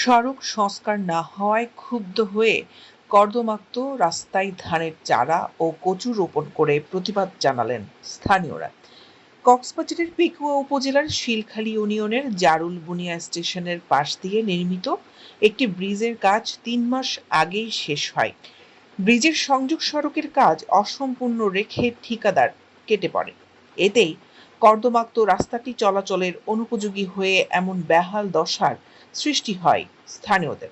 সড়ক সংস্কার না হওয়ায় ক্ষুব্ধ হয়ে কর্দমাক্ত রাস্তায় ধানের চারা ও কচু রোপণ করে প্রতিবাদ জানালেন স্থানীয়রা। কক্সবাজারের পেকুয়া উপজেলার শিলখালী ইউনিয়নের জারুল বুনিয়া স্টেশনের পাশ দিয়ে নির্মিত একটি ব্রিজের কাজ ৩ মাস আগেই শেষ হয়। ব্রিজের সংযোগ সড়কের কাজ অসম্পূর্ণ রেখে ঠিকাদার কেটে পড়ে। এতেই কর্দমাক্ত রাস্তাটি চলাচলের অনুপযোগী হয়ে এমন বেহাল দশার সৃষ্টি হয় স্থানীয়দের।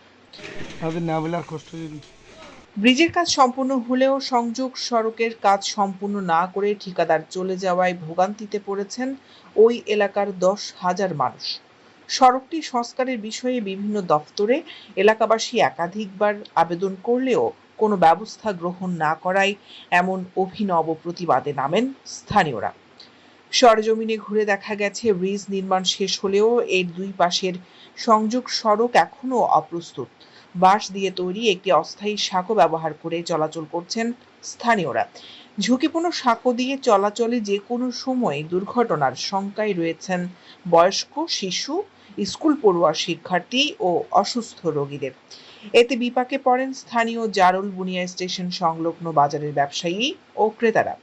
ব্রিজের কাজ সম্পূর্ণ হলেও সংযোগ সড়কের কাজ সম্পূর্ণ না করে ঠিকাদার চলে যাওয়ায় ভোগান্তিতে পড়েছেন ওই এলাকার ১০,০০০ মানুষ। সড়কটি সংস্কারের বিষয়ে বিভিন্ন দফতরে এলাকাবাসী একাধিকবার আবেদন করলেও কোনো ব্যবস্থা গ্রহণ না করায় এমন অভিনব প্রতিবাদে নামেন স্থানীয়রা। সরেজমিনে ঘুরে দেখা গেছে ব্রিজ নির্মাণ শেষ হলেও এর দুই পাশের সংযোগ সড়ক এখনও অপ্রস্তুত। বাঁশ দিয়ে তৈরি একটি অস্থায়ী সাঁকো ব্যবহার করে চলাচল করছেন স্থানীয়রা। ঝুঁকিপূর্ণ সাঁকো দিয়ে চলাচলে যে কোনো সময় দুর্ঘটনার শঙ্কায় রয়েছেন বয়স্ক, শিশু, স্কুল পড়ুয়া শিক্ষার্থী ও অসুস্থ রোগীদের। এতে বিপাকে পড়েন স্থানীয় জারুল বুনিয়া স্টেশন সংলগ্ন বাজারের ব্যবসায়ী ও ক্রেতারা।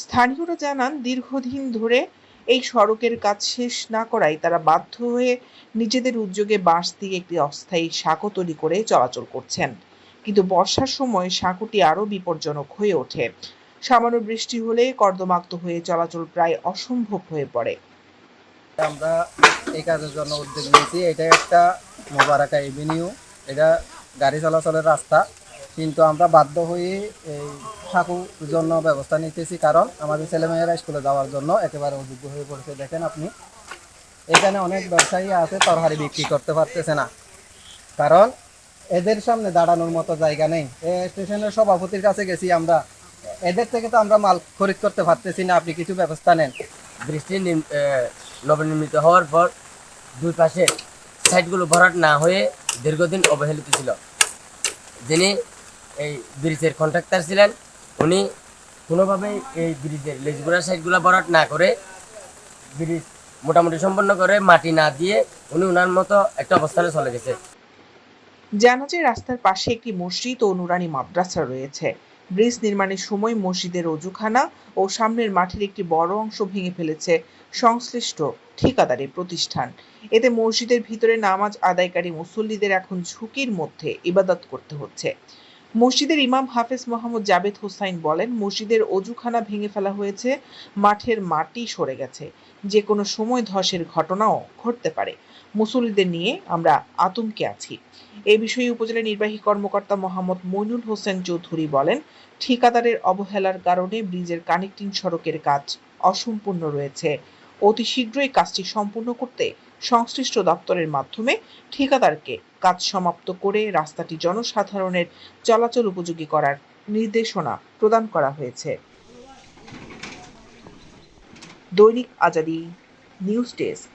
স্থানীয়রা জানান, দীর্ঘদিন ধরে এই সড়কের কাজ শেষ না করায় তারা বাধ্য হয়ে নিজেদের উদ্যোগে বাঁশ দিয়ে একটি অস্থায়ী সাঁকো তৈরি করে চলাচল করছেন। কিন্তু বর্ষার সময় সাঁকোটি আরও বিপজ্জনক হয়ে ওঠে। সামান্য বৃষ্টি হলে কর্দমাক্ত হয়ে চলাচল প্রায় অসম্ভব হয়ে পড়ে। আমরা এই কাজের জন্য উদ্যোগ নিয়েছি। এটা একটা মোবারকা এভিনিউ, এটা গাড়ি চলাচলের রাস্তা, কিন্তু আমরা বাধ্য হয়ে এই সাঁকুর জন্য ব্যবস্থা নিতেছি, কারণ আমাদের ছেলেমেয়েরা স্কুলে যাওয়ার জন্য একেবারে অযোগ্য হয়ে পড়েছে। দেখেন আপনি, এখানে অনেক ব্যবসায়ী আছে, তরকারি বিক্রি করতে পারতেছে না, কারণ এদের সামনে দাঁড়ানোর মতো জায়গা নেই। স্টেশনের সভাপতির কাছে গেছি আমরা, এদের থেকে তো আমরা মাল খরিদ করতে পারতেছি না, আপনি কিছু ব্যবস্থা নেন। ব্রিজটি নবনির্মিত হওয়ার পর দুই পাশে সাইডগুলো ভরাট না হয়ে দীর্ঘদিন অবহেলিত ছিল। যিনি এই ব্রিজের কন্ট্রাক্টর ছিলেন, উনি কোনোভাবেই এই ব্রিজের লেজগুড়ার সাইডগুলো ভরাট না করে ব্রিজ মোটামুটি সম্পন্ন করে মাটি না দিয়ে উনি ওনার মতো একটা অবস্থানে চলে গেছে। জানা যায়, রাস্তার পাশে একটি মসজিদ ও নুরানি মাদ্রাসা রয়েছে। ব্রিজ নির্মাণের সময় মসজিদের অজুখানা ও সামনের মাঠের একটি বড় অংশ ভেঙে ফেলেছে সংশ্লিষ্ট ঠিকাদারি প্রতিষ্ঠান। এতে মসজিদের ভিতরে নামাজ আদায়কারী মুসল্লিদের এখন ঝুঁকির মধ্যে ইবাদত করতে হচ্ছে। মসজিদের ইমাম হাফেজ মোহাম্মদ জাবেদ হোসাইন বলেন, মসজিদের অজুখানা ভেঙে ফেলা হয়েছে, মাঠের মাটি সরে গেছে, যে কোনো সময় ধসের ঘটনাও ঘটতে পারে। মুসল্লিদের নিয়ে আমরা আতঙ্কে আছি। এ বিষয়ে উপজেলা নির্বাহী কর্মকর্তা মোহাম্মদ মইনুল হোসেন চৌধুরী বলেন, ঠিকাদারের অবহেলার কারণে ব্রিজের কানেক্টিং সড়কের কাজ অসম্পূর্ণ রয়েছে। অতি শীঘ্রই কাজটি সম্পূর্ণ করতে সংশ্লিষ্ট দপ্তরের মাধ্যমে ঠিকাদারকে কাজ সমাপ্ত করে রাস্তাটি জনসাধারণের চলাচল উপযোগী করার নির্দেশনা প্রদান করা হয়েছে। দৈনিক আজাদী নিউজ ডেস্ক।